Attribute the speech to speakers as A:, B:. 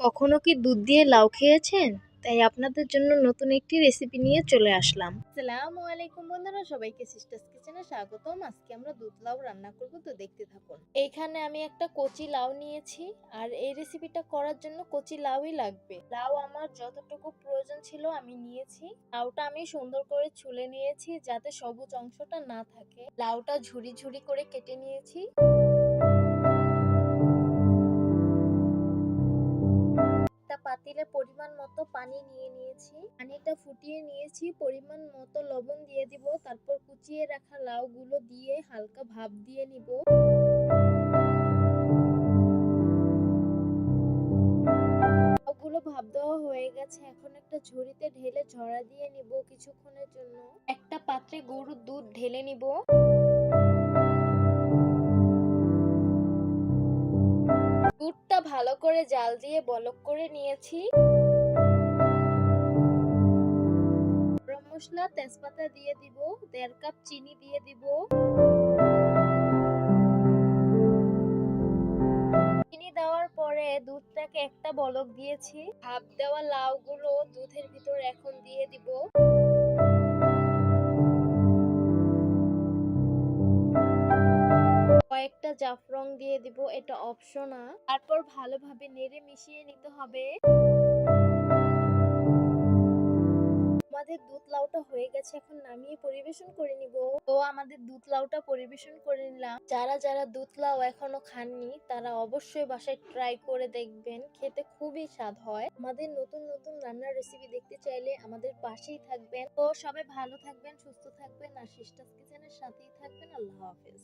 A: কখনো কি দুধ দিয়ে লাউ খেয়েছেন? তাই আপনাদের জন্য নতুন একটি রেসিপি নিয়ে চলে আসলাম। আসসালামু আলাইকুম বন্ধুরা, সবাইকে সিস্টার্স কিচেনে স্বাগতম। আজকে আমরা দুধ লাউ রান্না করব, তো দেখতে থাকুন। এইখানে আমি একটা কচি লাউ নিয়েছি, আর এই রেসিপিটা করার জন্য কচি লাউই লাগবে। লাউ আমার যতটুকু প্রয়োজন ছিল আমি নিয়েছি। লাউটা আমি সুন্দর করে ছুলে নিয়েছি যাতে সবুজ অংশটা না থাকে। লাউটা ঝুরি ঝুরি করে কেটে নিয়েছি। পাতিলে পরিমাণ মতো পানি নিয়ে নিয়েছি, পানিটা ফুটিয়ে নিয়েছি, পরিমাণ মতো লবণ দিয়ে দিব, তারপর কুচিয়ে রাখা লাউগুলো দিয়ে হালকা ভাপ দিয়ে নিব। লাউগুলো ভাপ দেওয়া হয়ে গেছে, এখন একটা ঝুড়িতে ঢেলে ঝরা দিয়ে নিব কিছুক্ষণের জন্য। একটা পাত্রে গরুর দুধ ঢেলে নিব। দুধটা ভালো করে জাল দিয়ে বলক করে নিয়েছি। গরম মশলা, তেজপাতা দিয়ে দিব, 1.5 কাপ চিনি দিয়ে দিব। চিনি দেওয়ার পরে দুধটাকে একটা বলক দিয়েছি। ভাপ দেওয়া লাউগুলো দুধের ভিতর এখন দিয়ে দিব। কয়েকটা জাফরং দিয়ে দিব, এটা অপশনাল। তারপর ভালোভাবে নেড়ে মিশিয়ে নিতে হবে। আমাদের দুধ লাউটা হয়ে গেছে, এখন নামিয়ে পরিবেশন করে নিব। তো আমাদের দুধ লাউটা পরিবেশন করে নিলাম। যারা যারা দুধ লাউ এখনো খাননি তারা অবশ্যই বাসায় ট্রাই করে দেখবেন, খেতে খুবই স্বাদ হয়। আমাদের নতুন নতুন রান্নার রেসিপি দেখতে চাইলে আমাদের পাশেই থাকবেন। তো সবাই ভালো থাকবেন, সুস্থ থাকবেন, আর সিস্টার্স কিচেনের সাথেই থাকবেন। আল্লাহ হাফেজ।